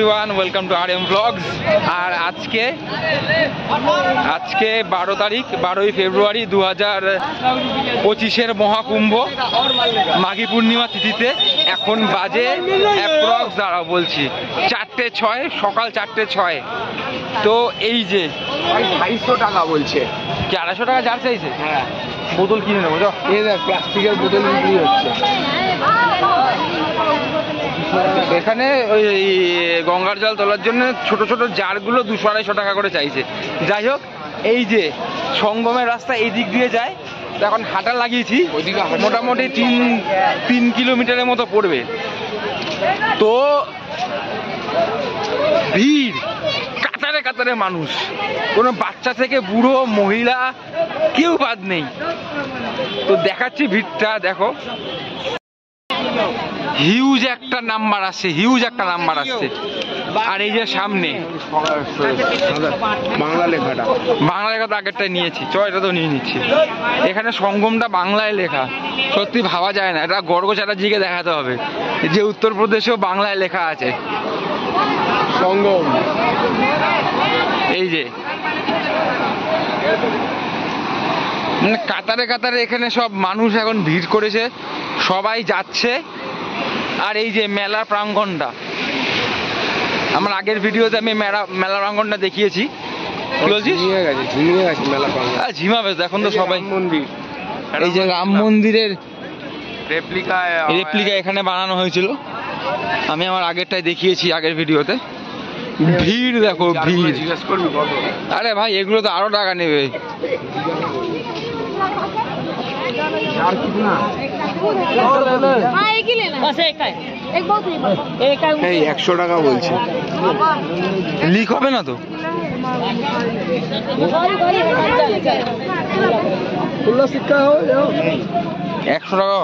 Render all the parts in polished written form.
Everyone, welcome to RM blogs. আর আজকে 12 তারিখ 12ই ফেব্রুয়ারি 2025 মহাকুম্ভ মাঘী পূর্ণিমা তিথিতে এখন বাজে অ্যাপ্রক্স দাঁড়াও বলছি 4:06, সকাল 4:06। তো এই যে 250 টাকা বলছে, কি 250 টাকা যার চাইছে? হ্যাঁ বোতল কিনে নেবো। এই দেখ প্লাস্টিকের বোতল বিক্রি হচ্ছে এখানে। ওই গঙ্গার জল তোলার জন্য ছোট ছোট জারগুলো 200-250 টাকা করে চাইছে। যাই হোক, এই যে সঙ্গমের রাস্তা এই দিক দিয়ে যায়, তো এখন হাঁটা লাগিয়েছি, মোটামুটি 3 কিলোমিটারের মতো পড়বে। তো ভিড়, কাতারে কাতারে মানুষ, কোনো বাচ্চা থেকে বুড়ো মহিলা কেউ বাদ নেই। তো দেখাচ্ছি ভিড়টা, দেখো হিউজ একটা নাম্বার আসছে, আর এই যে সামনে বাংলা লেখাটা, তো আগেরটাই নিয়েছি, এটা তো নিয়ে নিচ্ছি। এখানে সঙ্গমটা বাংলায় লেখা, সত্যি ভাবা যায় না। এটা গর্গ চ্যাটার্জিকে দেখাতে হবে যে উত্তরপ্রদেশেও বাংলায় লেখা আছে সঙ্গম। এই যে মানে কাতারে কাতারে এখানে সব মানুষ এখন ভিড় করেছে, সবাই যাচ্ছে। আর এই যে মেলা প্রাঙ্গণটা, আমার আগের ভিডিওতে আমি মেলা প্রাঙ্গণটা দেখিয়েছি। ঝিমাবে এখন তো সবাই। এই যে রাম মন্দিরের রেপ্লিকা এখানে বানানো হয়েছিল, আমি আমার আগেরটাই দেখিয়েছি, আগের ভিডিওতে। ভিড় দেখো, ভিড়। আরে ভাই, এগুলো তো আরো টাকা নেবে। 100 টাকা বলছে, লিক হবে না তো? 100 টাকা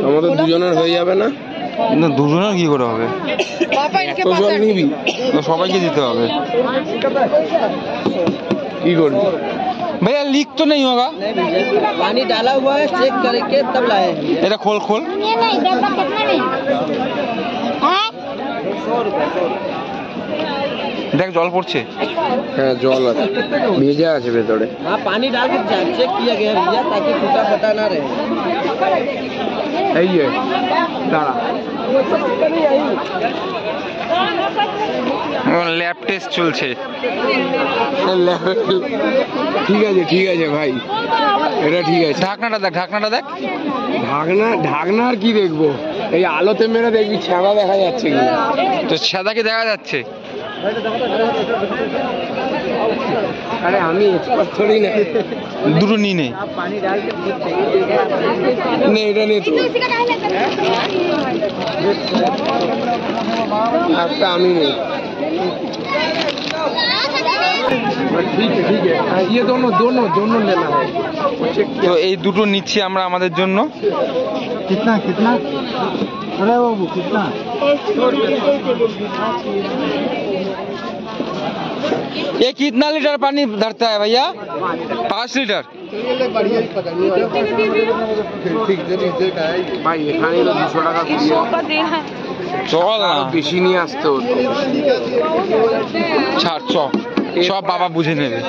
আমাদের দুজনের হয়ে যাবে না? দুজনের কি করে হবে? জল নিবি, সবাইকে দিতে হবে। কি করবি भैया? लीक तो नहीं होगा? पानी डाला हुआ है, चेक करके तब लाए। এটা खोल দেখ, জল পড়ছে। হ্যাঁ, জল আছে, ভেজা আছে ভেতরে। हाँ, पानी डाल के चेक किया गया भैया, ताकि फूटा फटा ना रहे। এই যে দাঁড়া, ল্যাব টেস্ট চলছে। ঠিক আছে ভাই, এটা ঠিক আছে। ঢাকনাটা দেখ। ঢাকনা আর কি দেখবো, এই আলোতে মেরে দেখবি ছাদা দেখা যাচ্ছে কি? তো সাদা কি দেখা যাচ্ছে? আরে আমি এক্সপার্ট থোড়ি না। দুটো নিয়ে নে। এটা নিয়ে তো একটা আমি নেই। ঠিক আছে, ये दोनों लेना है। তো এই দুটো নিচ্ছি আমরা আমাদের জন্য। कितना अरे बाबू कितना? ये कितना लीटर पानी धरता है भैया? 5 লিটার। ভাই এখানে 200 টাকা চল না, বেশি নিয়ে আসতে হতো। ছাড়, সব বাবা বুঝে নেবে।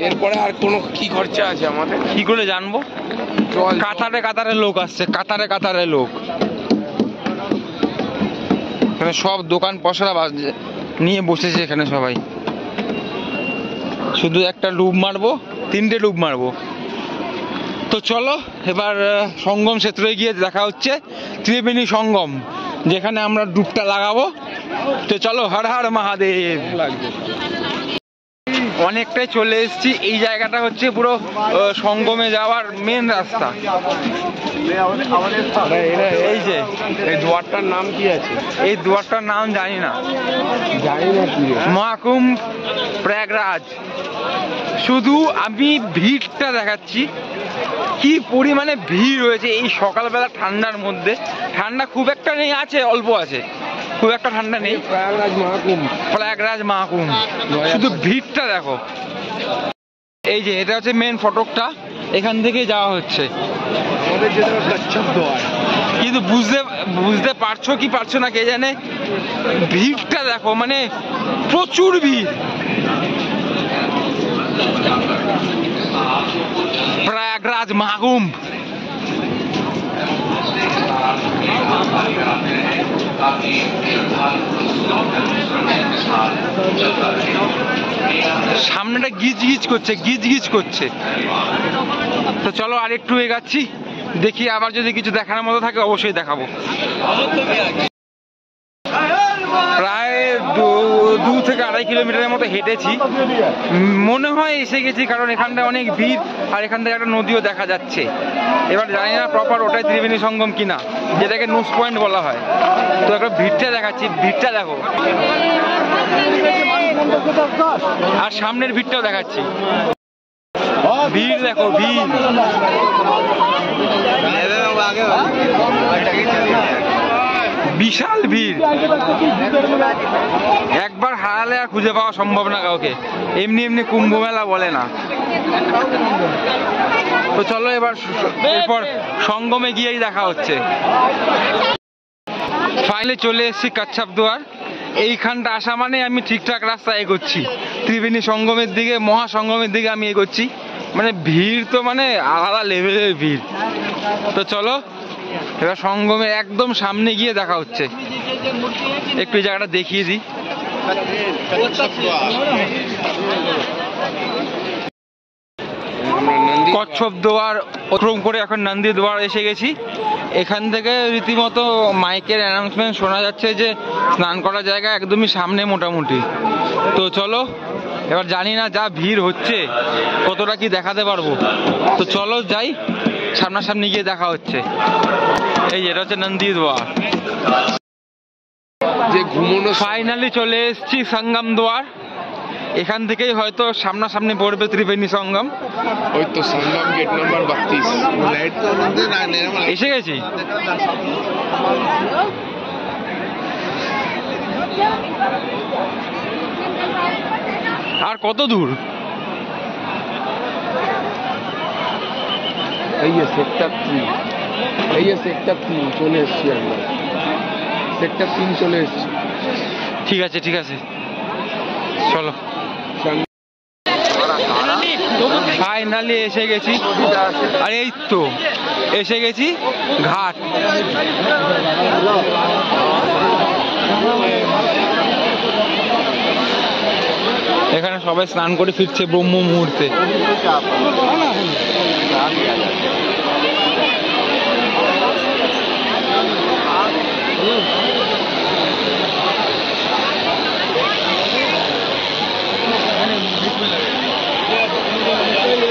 এরপরে আর কোনো কি খরচা আছে আমাদের? কি করে জানবো? কাতারে কাতারে লোক আসছে, কাতারে লোক। এখানে সব দোকান পসরা নিয়ে বসেছে এখানে সবাই। শুধু একটা ডুব মারবো, 3টে ডুব মারবো। তো চলো এবার সঙ্গম ক্ষেত্রে গিয়ে দেখা হচ্ছে, ত্রিবেণী সঙ্গম, যেখানে আমরা ডুবটা লাগাবো। তো চলো, হর হর মহাদেব। অনেকটাই চলে এসেছি। এই জায়গাটা হচ্ছে পুরো সঙ্গমে যাওয়ার মেন রাস্তা। এই যে এই দুয়ারটার নাম কি আছে? এই দুয়ারটার নাম জানি না কি মহাকুম্ভ প্রয়াগরাজ। শুধু আমি ভিড়টা দেখাচ্ছি, কি পরিমাণে ভিড় রয়েছে এই সকালবেলা ঠান্ডার মধ্যে। ঠান্ডা খুব একটা নেই, আছে অল্প আছে, খুব একটা ঠান্ডা নেই। প্রয়াগরাজ মহাকুম্ভ, শুধু ভিড়টা দেখো। এই যে এটা হচ্ছে মেন ফটকটা, এখান থেকে যাওয়া হচ্ছে। আমাদের যেটা কচ্ছপ দ্বার, কি কিন্তু বুঝতে পারছো কি পারছো না কে জানে, ভিড়টা দেখো, মানে প্রচুর ভিড়। প্রয়াগরাজ মহাকুম্ভ। সামনেটা গিজ গিজ করছে। তো চলো আর একটু এগাচ্ছি, দেখি আবার যদি কিছু দেখানোর মতো থাকে অবশ্যই দেখাবো। প্রায় 2 থেকে 2.5 কিলোমিটারের মতো হেঁটেছি, মনে হয় এসে গেছি, কারণ এখানটা অনেক ভিড় আর এখান থেকে একটা নদীও দেখা যাচ্ছে। এবার জানি না প্রপার ওটাই ত্রিবেণী সঙ্গম কিনা, যেটাকে নোস পয়েন্ট বলা হয়। তো একটা ভিড়টা দেখাচ্ছি, ভিড়টা দেখো, আর সামনের ভিড়টাও দেখাচ্ছি। ভিড় দেখো, ভিড় বিশাল ভিড়। একবার হারালে আর খুঁজে পাওয়া সম্ভব না কাউকে, এমনি এমনি কুম্ভ মেলা বলে না। তো চলো এবার এরপর সঙ্গমে গিয়েই দেখা হচ্ছে। ফাইনালি চলে এসেছি কচ্ছপ দুয়ার। এইখানটা আসা মানে আমি ঠিকঠাক রাস্তায় এগোচ্ছি, ত্রিবেণী সঙ্গমের দিকে, মহাসঙ্গমের দিকে আমি এগোচ্ছি। মানে ভিড় তো মানে আলাদা লেভেলের ভিড়। তো চলো এবার সঙ্গমের একদম সামনে গিয়ে দেখা হচ্ছে। একটু এই জায়গাটা দেখিয়ে দিই। কচ্ছপ দুয়ার অতিক্রম করে এখন নন্দী দুয়ার এসে গেছি। এখান থেকে রীতিমতো মাইকের অ্যানাউন্সমেন্ট শোনা যাচ্ছে যে স্নান করার জায়গা একদমই সামনে মোটামুটি। তো চলো এবার, জানি না যা ভিড় হচ্ছে কতটা কি দেখাতে পারবো। তো চলো যাই, সামনাসামনি গিয়ে দেখা হচ্ছে। এই এটা হচ্ছে নন্দী দুয়ার। যে ঘুমোনো ফাইনালি চলে এসেছি সঙ্গম দুয়ার। এখান থেকেই হয়তো সামনাসামনি পড়বে ত্রিবেণী সঙ্গম। ওই তো সঙ্গম গেট নাম্বার 32 এসে গেছি। আর কত দূর? এই সেক্টর 3, এই সেক্টর 3 চলে এসছি আমরা, সেক্টর 3 চলে এসছি। ঠিক আছে ঠিক আছে, চলো। ফাইনালি এসে গেছি, আর এই তো এসে গেছি ঘাট। এখানে সবাই স্নান করে ফিরছে ব্রহ্ম মুহূর্তে।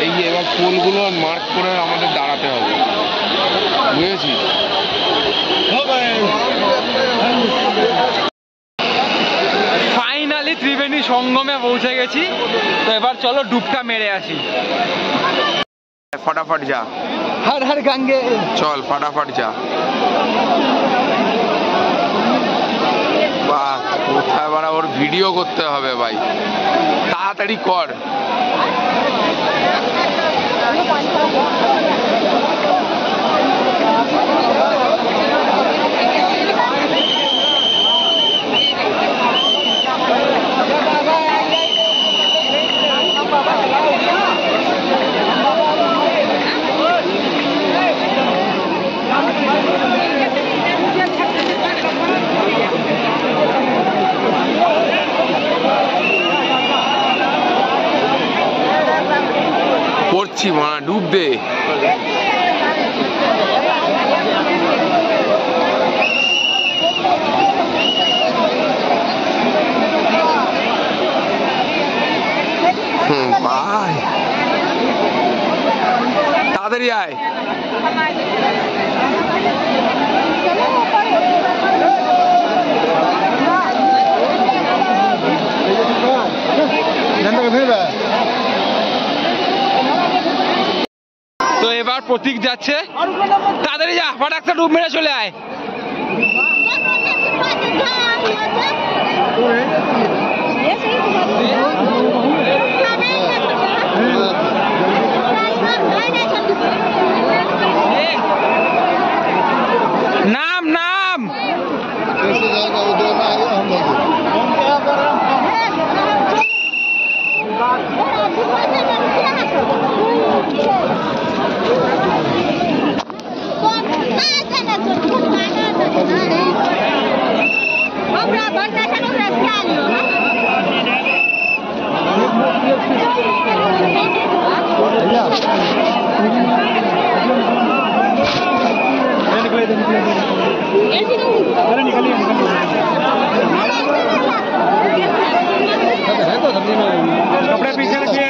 এই এবার পোলগুলো মার্ক করে আমাদের দাঁড়াতে হবে, বুঝেছিস? ফাইনালি ত্রিবেণী সঙ্গমে পৌঁছে গেছি। তো এবার চলো ডুবটা মেরে আসি। ফটাফট যা, হর হর গঙ্গে, চল ফটাফট যা। বাহ, কোথায় বাড়া, ওর ভিডিও করতে হবে ভাই, তাড়াতাড়ি কর। পড়ছি মানা, ডুব দে। ভাই তাড়াতাড়ি আয়। তো এবার প্রতীক যাচ্ছে, তাড়াতাড়ি যা, ফটাকটা ডুব মেরে চলে আয়। नाम नाम कैसे जाएगा वो जो ना आया हम लोग कपड़े पीछे रखिए।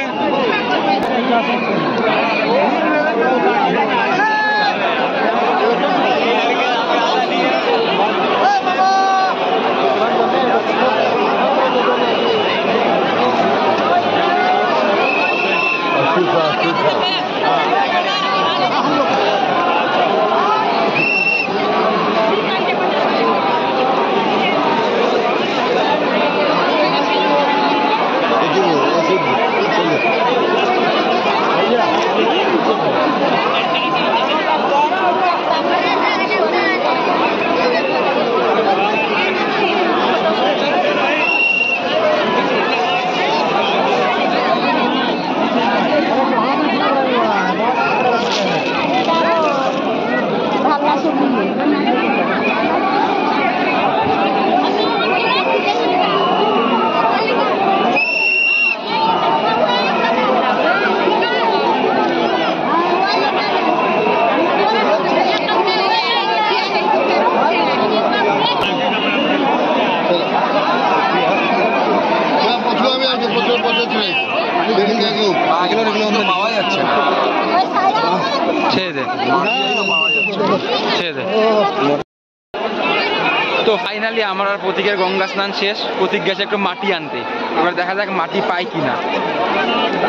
তো ফাইনালি আমার আর প্রতীকের গঙ্গা স্নান শেষ। প্রতীক গেছে একটু মাটি আনতে, এবার দেখা যাক মাটি পাই কিনা।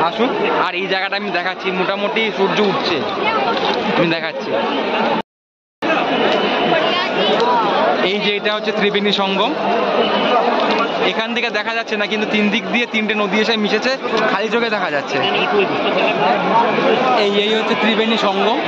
আসুন, আর এই জায়গাটা আমি দেখাচ্ছি, মোটামুটি সূর্য উঠছে, আমি দেখাচ্ছি। এই যে এটা হচ্ছে ত্রিবেণী সঙ্গম, এখান থেকে দেখা যাচ্ছে না, কিন্তু তিন দিক দিয়ে তিনটে নদী এসে মিশেছে, খালি চোখে দেখা যাচ্ছে। এই হচ্ছে ত্রিবেণী সঙ্গম।